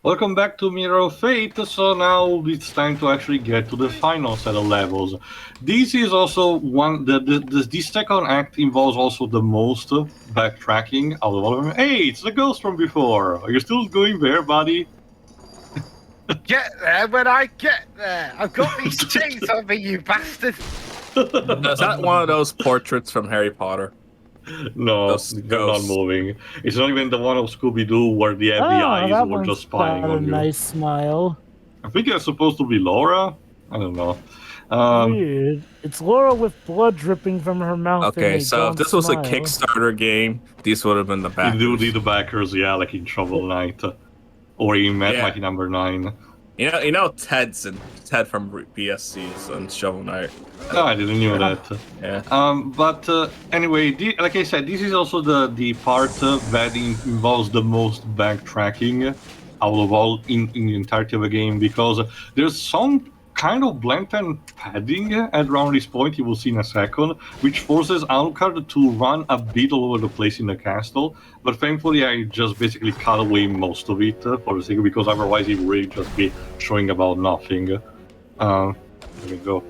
Welcome back to Mirror of Fate. So now it's time to actually get to the final set of levels. This is also one. This second act involves also the most backtracking out of all of them. Hey, it's the ghost from before. Are you still going there, buddy? Get there when I get there. I've got these chains on me, you bastard. Is that one of those portraits from Harry Potter? No, Those they're not ghosts. moving. It's not even the one of Scooby-Doo where the FBI that were one's just spying got a on you. nice smile. I think it's supposed to be Laura. I don't know. Weird. It's Laura with blood dripping from her mouth. Okay, and so if this was a smile. Kickstarter game, these would have been the You backers. do need the backers, yeah, like in Shovel Knight. Or in Yeah. Mighty Number 9. You know Ted from BSC is on Shovel Knight. No, I didn't know that. Yeah. But anyway, like I said, this is also the part that involves the most backtracking out of all in the entirety of the game, because there's some kind of blatant padding at around this point, you will see in a second, which forces Alucard to run a bit all over the place in the castle. But thankfully, I just basically cut away most of it for the sake, because otherwise it would really just be showing about nothing. There we go.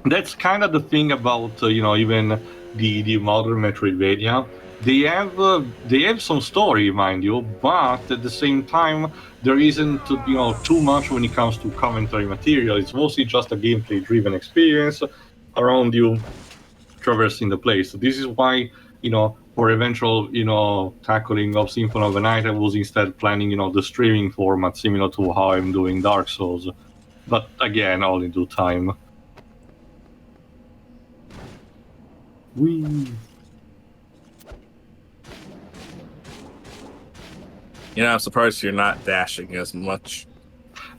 That's kind of the thing about even the modern Metroidvania. They have some story, mind you, but at the same time there isn't too much when it comes to commentary material. It's mostly just a gameplay-driven experience around you traversing the place. So this is why for eventual tackling of Symphony of the Night, I was instead planning the streaming format similar to how I'm doing Dark Souls. But again, all in due time. Whee. I'm surprised you're not dashing as much.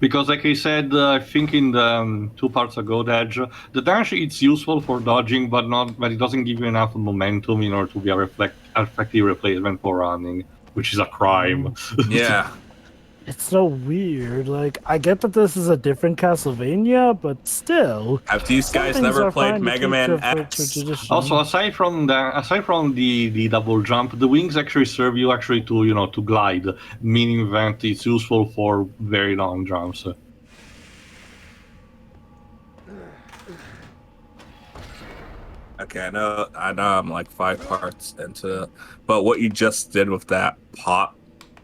Because, like I said, I think in the 2 parts ago, the dash it's useful for dodging, but it doesn't give you enough momentum in order to be a effective replacement for running, which is a crime. Yeah. It's so weird. Like, I get that this is a different Castlevania, but still. Have these some guys things never are played fine to Mega keep Man for X? tradition. Also, aside from the double jump, the wings actually serve you to glide, meaning that it's useful for very long jumps. Okay, I know I'm like 5 parts into it, but what you just did with that pot,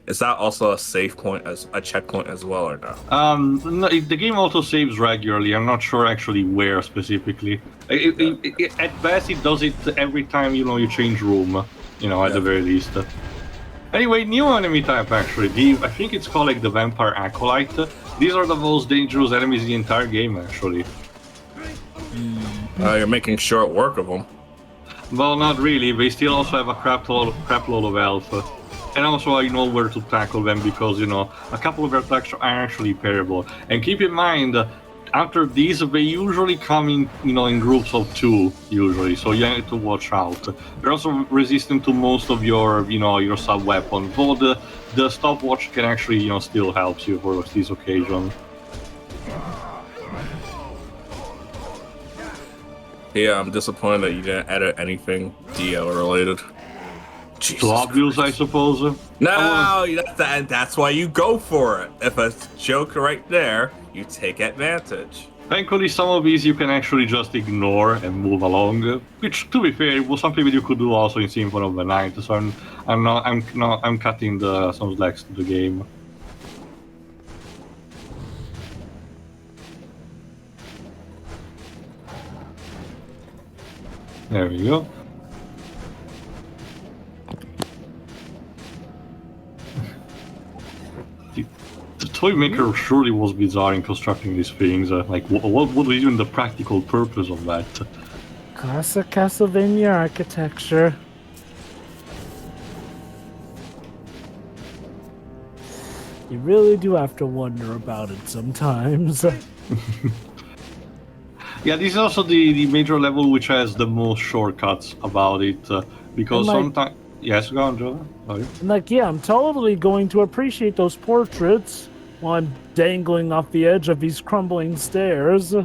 is that also a save point, as a checkpoint as well, or no? No, the game also saves regularly. I'm not sure actually where specifically. At best, it does it every time you change room. At the very least. Anyway, new enemy type actually. I think it's called like the Vampire Acolyte. These are the most dangerous enemies in the entire game actually. You're making short work of them. Well, not really. They still also have a crap load of health. And also I know where to tackle them because, a couple of their attacks are actually parable. And keep in mind, after these, they usually come in groups of 2, usually, so you have to watch out. They're also resistant to most of your sub-weapon, though the stopwatch can actually, still help you for this occasion. Yeah, I'm disappointed that you didn't edit anything DL related. Jesus So obvious, I suppose. No, that's why you go for it. If a joke right there, you take advantage. Thankfully, some of these you can actually just ignore and move along, which, to be fair, was something that you could do also in Symphony of the Night. So I'm cutting some slacks to the game. There we go. The toy maker surely was bizarre in constructing these things. What was even the practical purpose of that? Classic Castlevania architecture. You really do have to wonder about it sometimes. Yeah, this is also the major level which has the most shortcuts about it, because sometimes... Yes, go on, Joe. Sorry. And yeah, I'm totally going to appreciate those portraits while I'm dangling off the edge of these crumbling stairs.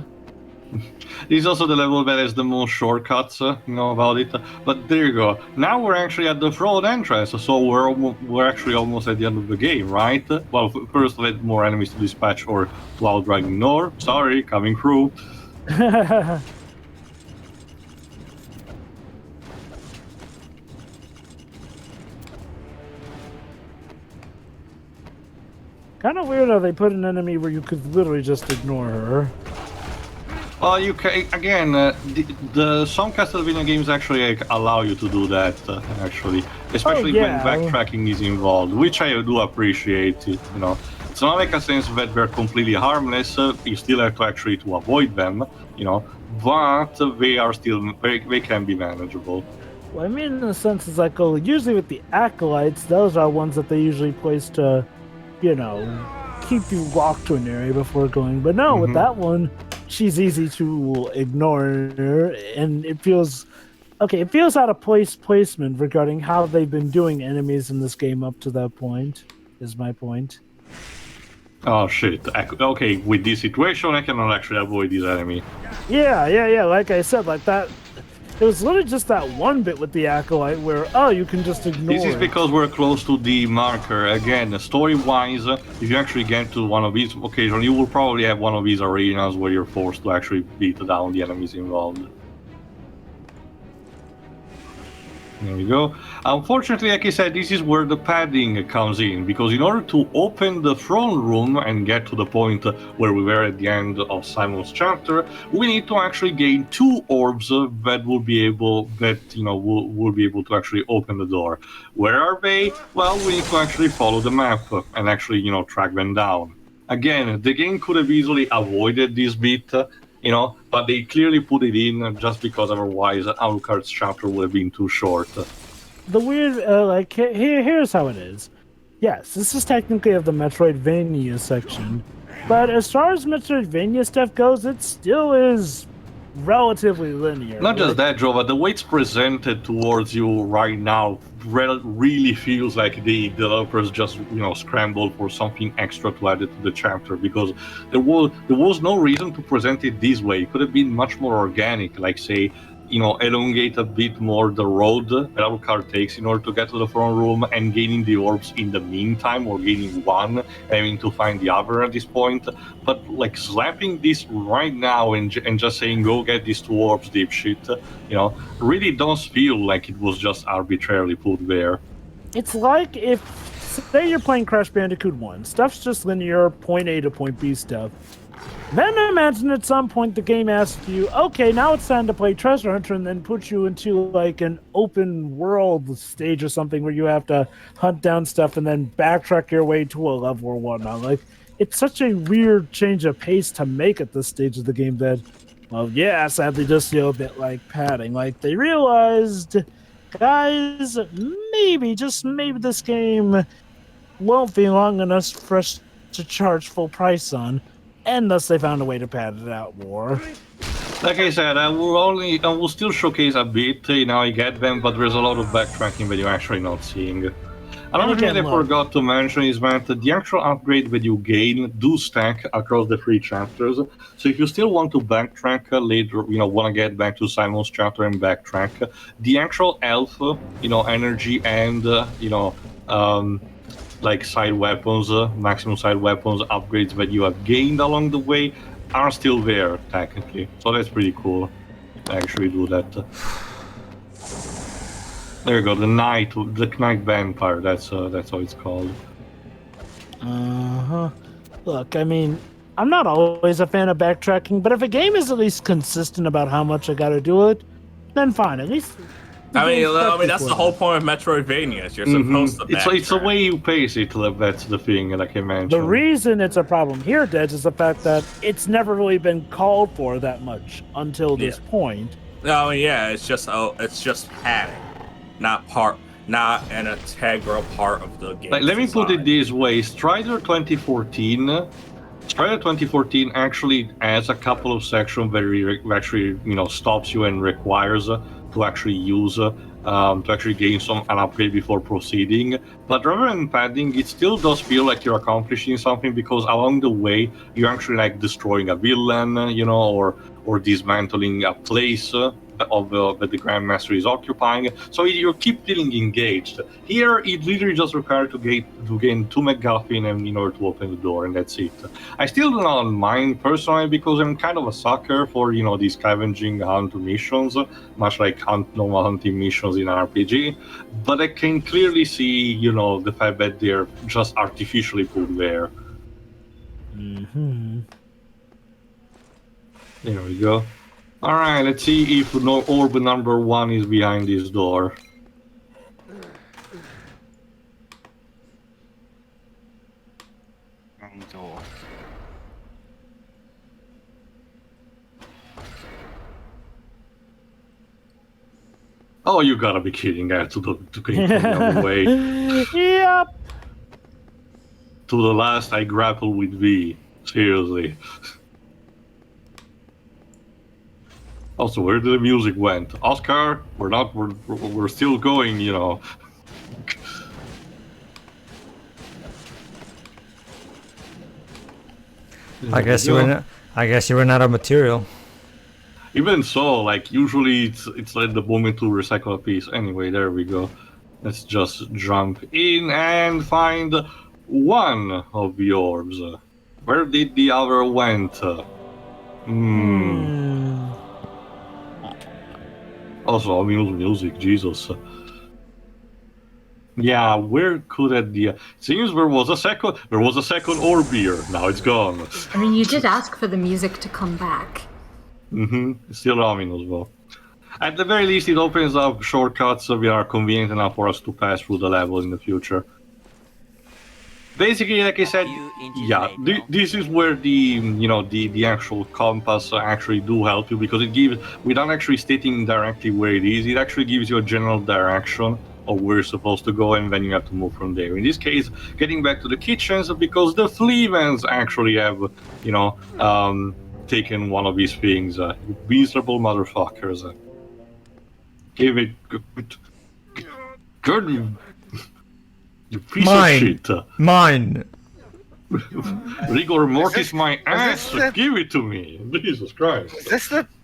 This is also the level that has the most shortcuts, about it. But there you go. Now we're actually at the front entrance, so we're actually almost at the end of the game, right? Well, first let more enemies to dispatch or while dragging north. Sorry, coming through. Kind of weird how they put an enemy where you could literally just ignore her. Well, you can again. Some Castlevania games actually allow you to do that. Actually, especially when backtracking is involved, which I do appreciate. It's not like a sense that they're completely harmless. You still have to actually to avoid them. But they are still they can be manageable. Well, I mean, in a sense, it's like, usually with the acolytes, those are ones that they usually place to, keep you locked to an area before going. But no, with that one, she's easy to ignore her, and it feels out of placement regarding how they've been doing enemies in this game up to that point, is my point. Oh shit. Okay, with this situation, I cannot actually avoid this enemy. Yeah. Like I said, like that. It was literally just that one bit with the acolyte where, you can just ignore This is because we're close to the marker. Again, story-wise, if you actually get to one of these occasions, you will probably have one of these arenas where you're forced to actually beat down the enemies involved. There we go. Unfortunately, like I said, this is where the padding comes in, because in order to open the throne room and get to the point where we were at the end of Simon's chapter, we need to actually gain 2 orbs that will be able to actually open the door. Where are they? Well, we need to actually follow the map and actually, track them down. Again, the game could have easily avoided this bit, but they clearly put it in just because otherwise Alucard's chapter would have been too short. The weird, here's how it is. Yes, this is technically of the Metroidvania section, but as far as Metroidvania stuff goes, it still is relatively linear. Not just that, Joe, but the way it's presented towards you right now really feels like the developers just scrambled for something extra to add it to the chapter, because there was no reason to present it this way. It could have been much more organic, like say elongate a bit more the road that Alucard takes in order to get to the front room, and gaining the orbs in the meantime, or gaining one, having to find the other at this point. But like slapping this right now and just saying go get these 2 orbs, dipshit, really does feel like it was just arbitrarily put there. It's like if, say you're playing Crash Bandicoot 1, stuff's just linear, point A to point B stuff. Then imagine at some point the game asks you, okay, now it's time to play Treasure Hunter, and then puts you into like an open world stage or something where you have to hunt down stuff and then backtrack your way to a level or whatnot. Like, it's such a weird change of pace to make at this stage of the game that, well, yeah, sadly just feel a bit like padding. Like, they realized, guys, maybe, just maybe this game won't be long enough for us to charge full price on. And thus they found a way to pad it out more. Like I said, I will still showcase a bit, I get them, but there's a lot of backtracking that you're actually not seeing. Another thing I forgot to mention is that the actual upgrade that you gain do stack across the 3 chapters. So if you still want to backtrack later, want to get back to Simon's chapter and backtrack, the actual health, energy and, like side weapons, maximum side weapons upgrades that you have gained along the way are still there technically. So that's pretty cool to actually do that. There you go, the knight vampire. That's how it's called. Look, I mean, I'm not always a fan of backtracking, but if a game is at least consistent about how much I gotta do it, then fine. At least. I mean, that's the whole point of Metroidvania. You're supposed to backtrack. It's the way you pace it. That's the thing, like I mentioned. The reason it's a problem here, Dej, is the fact that it's never really been called for that much until this point. No, yeah, it's just padding, not an integral part of the game. Like, let me put it this way: Strider 2014 actually has a couple of sections where it actually stops you and requires to actually use to actually gain an upgrade before proceeding. But rather than padding, it still does feel like you're accomplishing something because along the way you're actually like destroying a villain, or dismantling a place that the Grandmaster is occupying. So you keep feeling engaged. Here, it literally just requires to gain 2 MacGuffin and in order to open the door, and that's it. I still do not mind personally because I'm kind of a sucker for these scavenging hunt missions, much like normal hunting missions in an RPG. But I can clearly see the fact that they're just artificially put there. Mm-hmm. There we go. Alright, let's see if orb number 1 is behind this door. Wrong door. Oh, you gotta be kidding! I had to came from the other way. Yep. To the last, I grapple with V. Seriously. Also, where did the music went? Oscar, we're still going, I guess you ran out of material. Even so, like usually it's like the moment to recycle a piece. Anyway, there we go. Let's just jump in and find one of the orbs. Where did the other went? Also, music, Jesus. Yeah, where could it be? Seems there was a second orb here. Now it's gone. I mean, you did ask for the music to come back. It's still ominous though. At the very least, it opens up shortcuts that are convenient enough for us to pass through the level in the future. Basically, like I said, yeah, this is where the actual compass actually do help you, because it gives, without actually stating directly where it is, it actually gives you a general direction of where you're supposed to go, and then you have to move from there. In this case, getting back to the kitchens, because the Fleamans actually have, taken one of these things. You miserable motherfuckers. Give it... Good... You piece of shit. Mine. Rigor mortis my ass. Give it to me. Jesus Christ.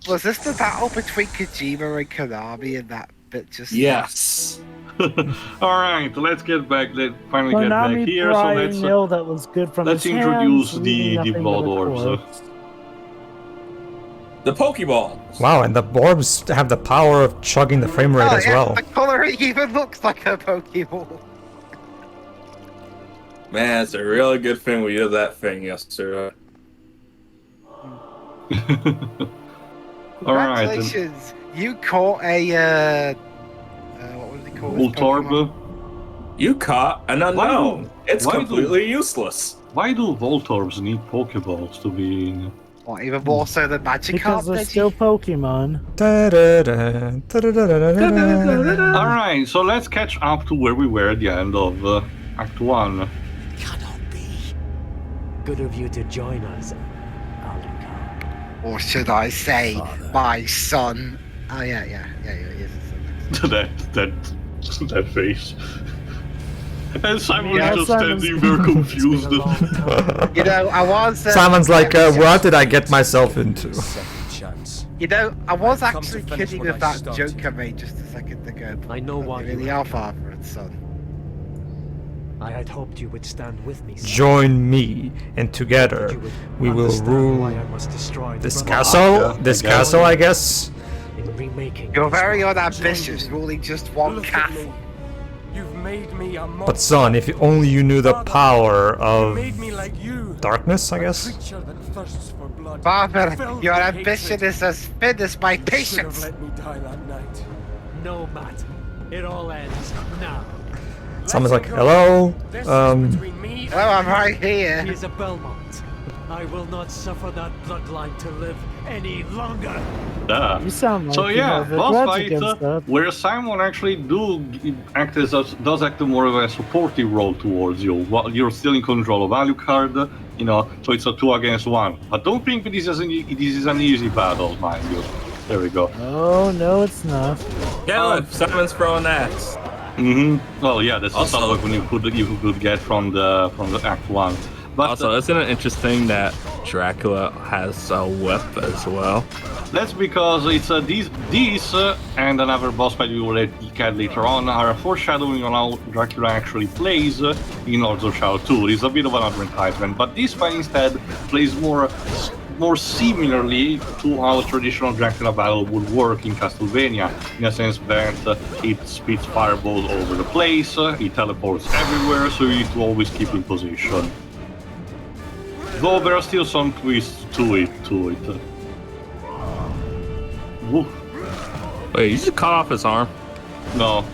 Was this the battle between Kojima and Konami in that bit just... Yes. Alright, let's get back. Finally get back Konami here. So let's mill that was good from let's his introduce hands, the nothing blood but a orbs. corpse. The Pokeball. Wow, and the orbs have the power of chugging the frame rate as well. The coloring even looks like a Pokeball. Man, it's a really good thing we did that thing yesterday. Alright. Congratulations, you caught a what was it called? Voltorb. You caught an unknown. It's completely useless. Why do Voltorbs need Pokeballs to be in? What, even more so than Magikarp? Because they're still Pokemon. Alright, so let's catch up to where we were at the end of Act 1. Cannot be. Good of you to join us, Alucard. Or should I say, Father. my son? Oh yeah, he is his son. that face. And Simon Yeah, is just Simon's- standing there confused. You know, I was. Simon's like, what did I get myself into? Second chance. You know, I was I've come actually to finish kidding what with I that started. joke I made just a second ago. I know why They you really are father and son. I had hoped you would stand with me. son. Join me, and together That you would we will understand rule why I must destroy the this Bloodlines castle. This I guess. castle, I guess. in remaking You're this very world. unambitious, ruling just one Look at castle. me. You've made me a But son, if only you knew the power You of made me like you. darkness, I A guess. creature that thirsts for blood. Father, Filled your with ambition hatred. is as thin as my You should have patience. let me die that night. No matter. It all ends now. Someone's Let like, it go. hello. This is between me and Hello, I'm right He here. is a Belmont. I will not suffer that bloodline to live any longer. You sound like So you yeah, have a boss grudge fight, against that. where Simon actually does act more of a supportive role towards you. While you're still in control of Alucard, so it's a 2 against 1. But don't think that this is an easy battle, mind you. There we go. Oh, no, it's not. Yeah, look, Simon's throwing axe. Well, yeah, that's Also- also weapon you could get from the Act 1. But Also, isn't it interesting that Dracula has a whip as well? that's because it's these and another boss fight we will get later on are a foreshadowing on how Dracula actually plays in Lords of Shadow 2. It's a bit of an advertisement, but this fight instead plays more similarly to how a traditional Dracula battle would work in Castlevania, in a sense that it spits fireballs over the place, it teleports everywhere, so you need to always keep in position. Though there are still some twists to it. Woo. Wait, you just cut off his arm? No,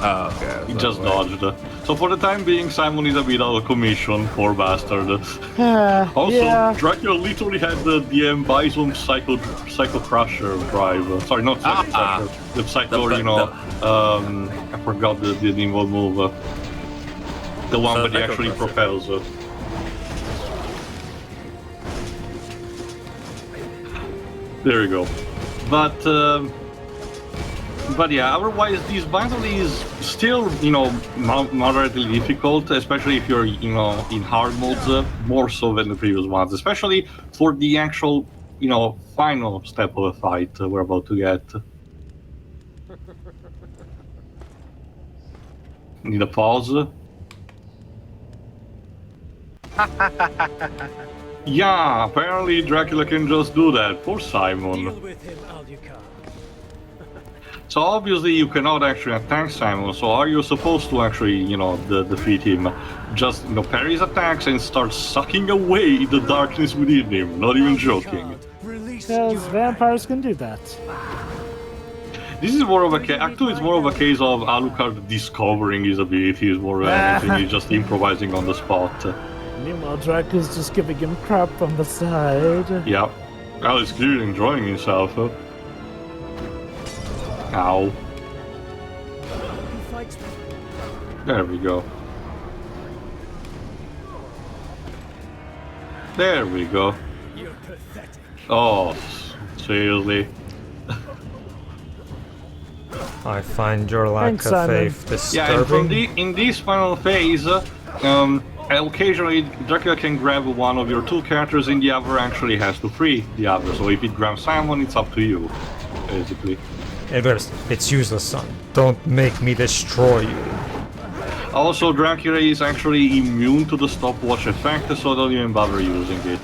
Oh, okay. he just dodged. So for the time being, Simon is a bit out of commission, poor bastard. Also, yeah. Dracula literally had the DM Bison Psycho Crusher drive. Sorry, not Psycho Crusher. The Psycho, I forgot the name of the move. The one that he Psycho actually Crusher. propels. There we go. But yeah, otherwise this battle is still, moderately difficult, especially if you're, in hard modes, more so than the previous ones, especially for the actual, final step of the fight we're about to get. Need a pause? Yeah, apparently Dracula can just do that. Poor Simon. Deal with him, Alucard. So obviously you cannot actually attack Simon, so are you supposed to actually, defeat him? Just, parry his attacks and start sucking away the darkness within him, not even joking. Release Because your vampires can do that. This is more of a actually it's more of a case of Alucard discovering his abilities more than anything, he's just improvising on the spot. Meanwhile, Dracula's just giving him crap from the side. Yeah. Well, he's clearly enjoying himself. Ow. There we go. There we go. You're pathetic. Oh, seriously. I find your lack Thanks, of Simon. faith Yeah, and from disturbing. in this final phase, occasionally Dracula can grab one of your two characters and the other actually has to free the other. So if it grabs Simon, it's up to you, basically. Edwards, it's useless, son. Don't make me destroy you. Also, Dracula is actually immune to the stopwatch effect, so don't even bother using it.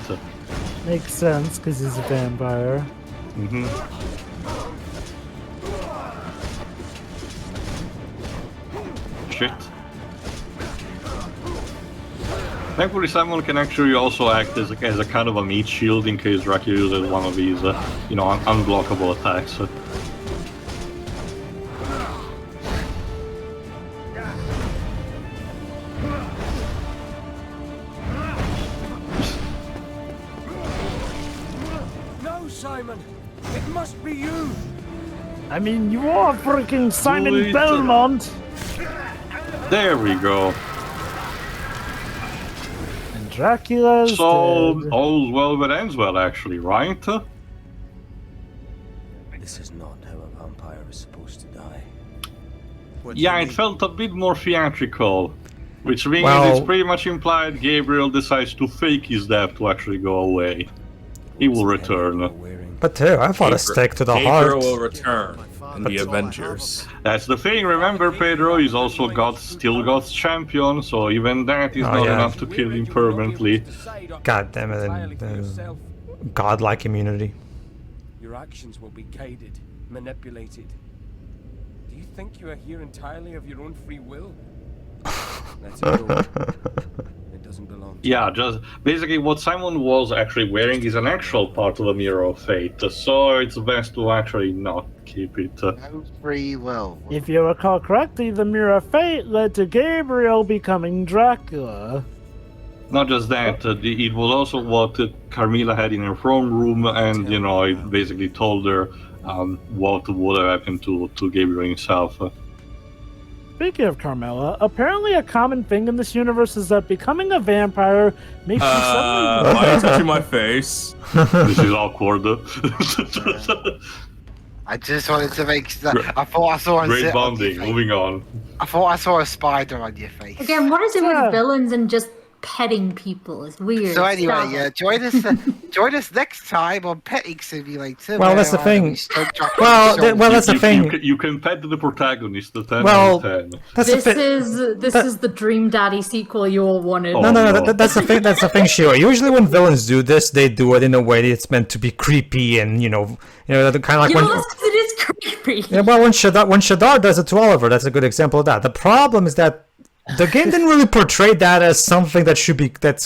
Makes sense, because he's a vampire. Shit. Thankfully, Simon can actually also act as a kind of a meat shield in case Dracula uses one of these, unblockable attacks. No, Simon. It must be you. I mean, you are freaking Simon it. Belmont! There we go. And Dracula's So, dead. all's well that ends well, actually, right? This is not how a vampire is supposed to die. Yeah, it felt a bit more theatrical. Which means Well- it's pretty much implied Gabriel decides to fake his death to actually go away. He will return. But hey, I thought a stake to the heart. Gabriel will return in the Avengers. That's the thing, remember Pedro is also still God's champion, so even that is Oh, not yeah. enough to kill him permanently. God damn it, and godlike immunity. Your actions will be guided, manipulated. Do you think you are here entirely of your own free will? Let it go. It doesn't belong to Yeah, just basically what Simon was actually wearing is an actual part of the Mirror of Fate, so it's best to actually not keep it. No free will. If you recall correctly, the Mirror of Fate led to Gabriel becoming Dracula. Not just that, it was also what Carmilla had in her throne room, and it basically told her what would have happened to Gabriel himself. Speaking of Carmilla, apparently a common thing in this universe is that becoming a vampire makes you suddenly... Why are you touching my face? This is awkward. I just wanted to make. I thought I saw a Great zit on your bonding. face. Moving on. I thought I saw a spider on your face. Again, what is it Yeah. with villains and just petting people? It's weird. So anyway, Stop it. join us next time on Petting Simulator. Well, where that's the I thing. will stroke Dracula's Well, shoulder. that's the thing. You can pet the protagonist. The 10 Well, out of 10. That's This the thing. is the Dream Daddy sequel you all wanted. Oh. No. That's the thing. That's the thing, Shio. Usually, when villains do this, they do it in a way that's meant to be creepy and kind of like You when. know, that's 'cause it is creepy. Yeah, well, when Shadar does it to Oliver, that's a good example of that. The problem is that the game didn't really portray that as something that's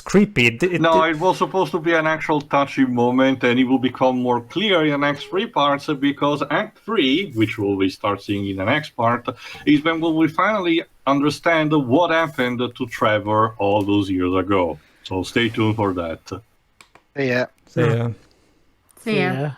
creepy. It was supposed to be an actual touchy moment, and it will become more clear in the next 3 parts because Act 3, which we'll start seeing in the next part, is when we will finally understand what happened to Trevor all those years ago. So stay tuned for that. Yeah. Yeah. So yeah. Yeah.